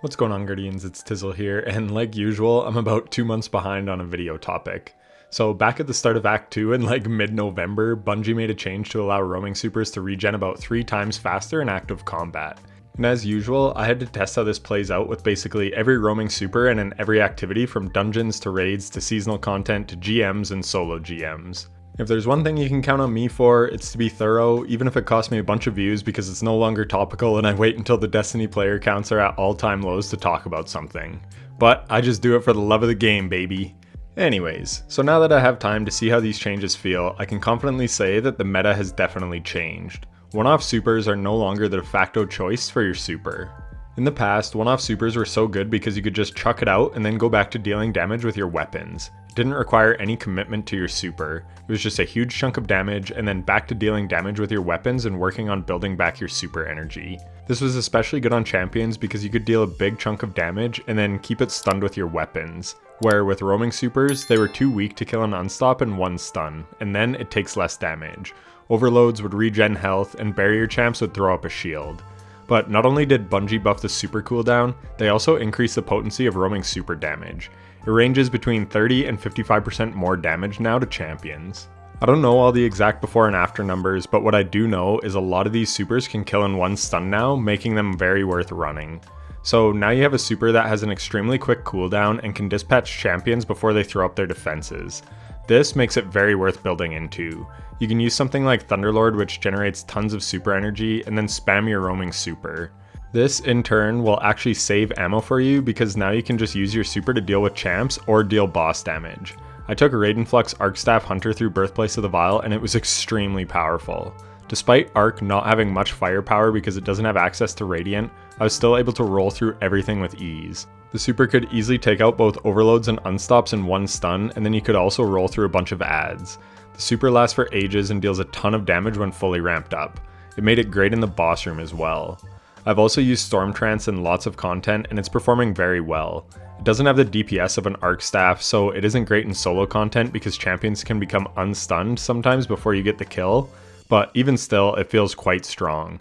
What's going on, Guardians? It's Tizzle here, and like usual, I'm about 2 months behind on a video topic. So back at the start of Act 2 in like mid-November, Bungie made a change to allow roaming supers to regen about 3 times faster in active combat. And as usual, I had to test how this plays out with basically every roaming super and in every activity from dungeons to raids to seasonal content to GMs and solo GMs. If there's one thing you can count on me for, it's to be thorough, even if it costs me a bunch of views because it's no longer topical and I wait until the Destiny player counts are at all-time lows to talk about something. But I just do it for the love of the game, baby. Anyways, so now that I have time to see how these changes feel, I can confidently say that the meta has definitely changed. One-off supers are no longer the de facto choice for your super. In the past, one-off supers were so good because you could just chuck it out and then go back to dealing damage with your weapons. It didn't require any commitment to your super. It was just a huge chunk of damage and then back to dealing damage with your weapons and working on building back your super energy. This was especially good on champions because you could deal a big chunk of damage and then keep it stunned with your weapons. Where with roaming supers, they were too weak to kill an unstop and one stun, and then it takes less damage. Overloads would regen health and barrier champs would throw up a shield. But not only did Bungie buff the super cooldown, they also increased the potency of roaming super damage. It ranges between 30 and 55% more damage now to champions. I don't know all the exact before and after numbers, but what I do know is a lot of these supers can kill in one stun now, making them very worth running. So now you have a super that has an extremely quick cooldown and can dispatch champions before they throw up their defenses. This makes it very worth building into. You can use something like Thunderlord, which generates tons of super energy, and then spam your roaming super. This in turn will actually save ammo for you because now you can just use your super to deal with champs or deal boss damage. I took Raiden Flux Arcstaff Hunter through Birthplace of the Vile and it was extremely powerful. Despite Arc not having much firepower because it doesn't have access to Radiant, I was still able to roll through everything with ease. The super could easily take out both overloads and unstops in one stun, and then you could also roll through a bunch of adds. The super lasts for ages and deals a ton of damage when fully ramped up. It made it great in the boss room as well. I've also used Storm Trance in lots of content and it's performing very well. It doesn't have the DPS of an Arc Staff, so it isn't great in solo content because champions can become unstunned sometimes before you get the kill, but even still, it feels quite strong.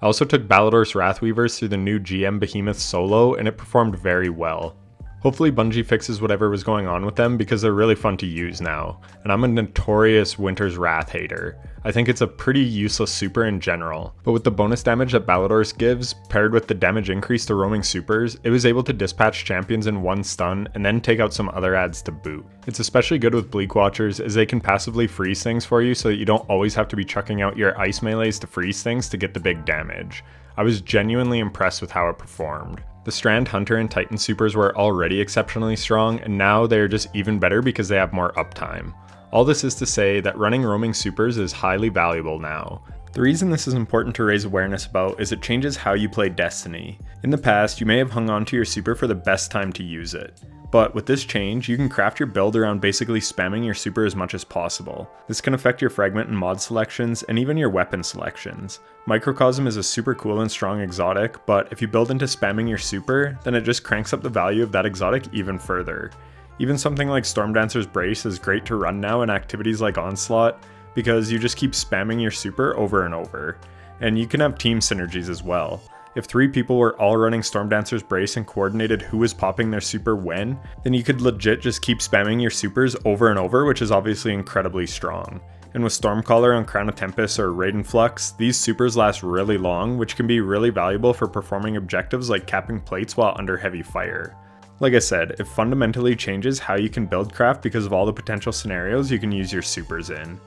I also took Ballador's Wrathweavers through the new GM Behemoth solo and it performed very well. Hopefully Bungie fixes whatever was going on with them because they're really fun to use now, and I'm a notorious Winter's Wrath hater. I think it's a pretty useless super in general, but with the bonus damage that Ballador's gives, paired with the damage increase to roaming supers, it was able to dispatch champions in one stun and then take out some other adds to boot. It's especially good with Bleak Watchers as they can passively freeze things for you so that you don't always have to be chucking out your ice melees to freeze things to get the big damage. I was genuinely impressed with how it performed. The Strand Hunter and Titan supers were already exceptionally strong, and now they are just even better because they have more uptime. All this is to say that running roaming supers is highly valuable now. The reason this is important to raise awareness about is it changes how you play Destiny. In the past, you may have hung on to your super for the best time to use it. But with this change, you can craft your build around basically spamming your super as much as possible. This can affect your fragment and mod selections, and even your weapon selections. Microcosm is a super cool and strong exotic, but if you build into spamming your super, then it just cranks up the value of that exotic even further. Even something like Stormdancer's Brace is great to run now in activities like Onslaught, because you just keep spamming your super over and over. And you can have team synergies as well. If 3 people were all running Stormdancer's Brace and coordinated who was popping their super when, then you could legit just keep spamming your supers over and over, which is obviously incredibly strong. And with Stormcaller on Crown of Tempest or Raiden Flux, these supers last really long, which can be really valuable for performing objectives like capping plates while under heavy fire. Like I said, it fundamentally changes how you can build craft because of all the potential scenarios you can use your supers in.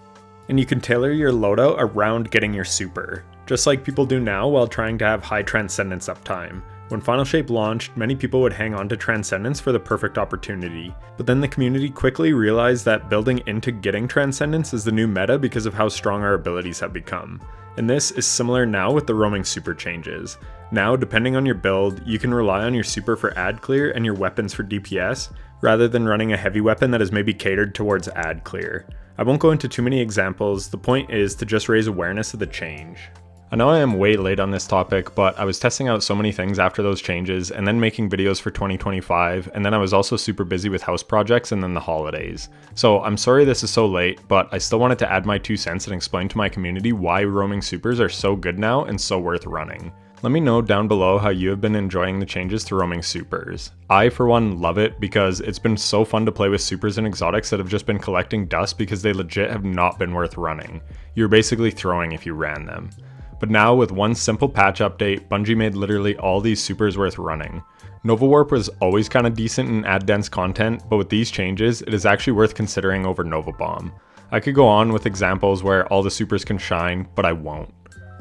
And you can tailor your loadout around getting your super, just like people do now while trying to have high Transcendence uptime. When Final Shape launched, many people would hang on to Transcendence for the perfect opportunity, but then the community quickly realized that building into getting Transcendence is the new meta because of how strong our abilities have become. And this is similar now with the roaming super changes. Now, depending on your build, you can rely on your super for ad clear and your weapons for DPS, rather than running a heavy weapon that is maybe catered towards ad clear. I won't go into too many examples, the point is to just raise awareness of the change. I know I am way late on this topic, but I was testing out so many things after those changes and then making videos for 2025, and then I was also super busy with house projects and then the holidays. So I'm sorry this is so late, but I still wanted to add my 2 cents and explain to my community why roaming supers are so good now and so worth running. Let me know down below how you have been enjoying the changes to roaming supers. I, for one, love it because it's been so fun to play with supers and exotics that have just been collecting dust because they legit have not been worth running. You're basically throwing if you ran them. But now with one simple patch update, Bungie made literally all these supers worth running. Nova Warp was always kinda decent in ad dense content, but with these changes, it is actually worth considering over Nova Bomb. I could go on with examples where all the supers can shine, but I won't.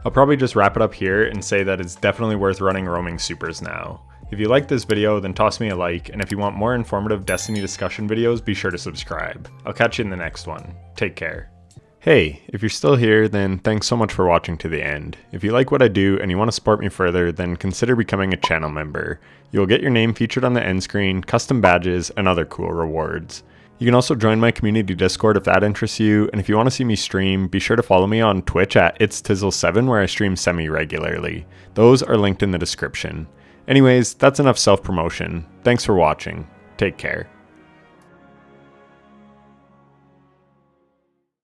I'll probably just wrap it up here and say that it's definitely worth running roaming supers now. If you liked this video, then toss me a like, and if you want more informative Destiny discussion videos, be sure to subscribe. I'll catch you in the next one. Take care. Hey, if you're still here, then thanks so much for watching to the end. If you like what I do and you want to support me further, then consider becoming a channel member. You'll get your name featured on the end screen, custom badges, and other cool rewards. You can also join my community Discord if that interests you, and if you want to see me stream, be sure to follow me on Twitch at itstizzle7 where I stream semi-regularly. Those are linked in the description. Anyways, that's enough self-promotion. Thanks for watching. Take care.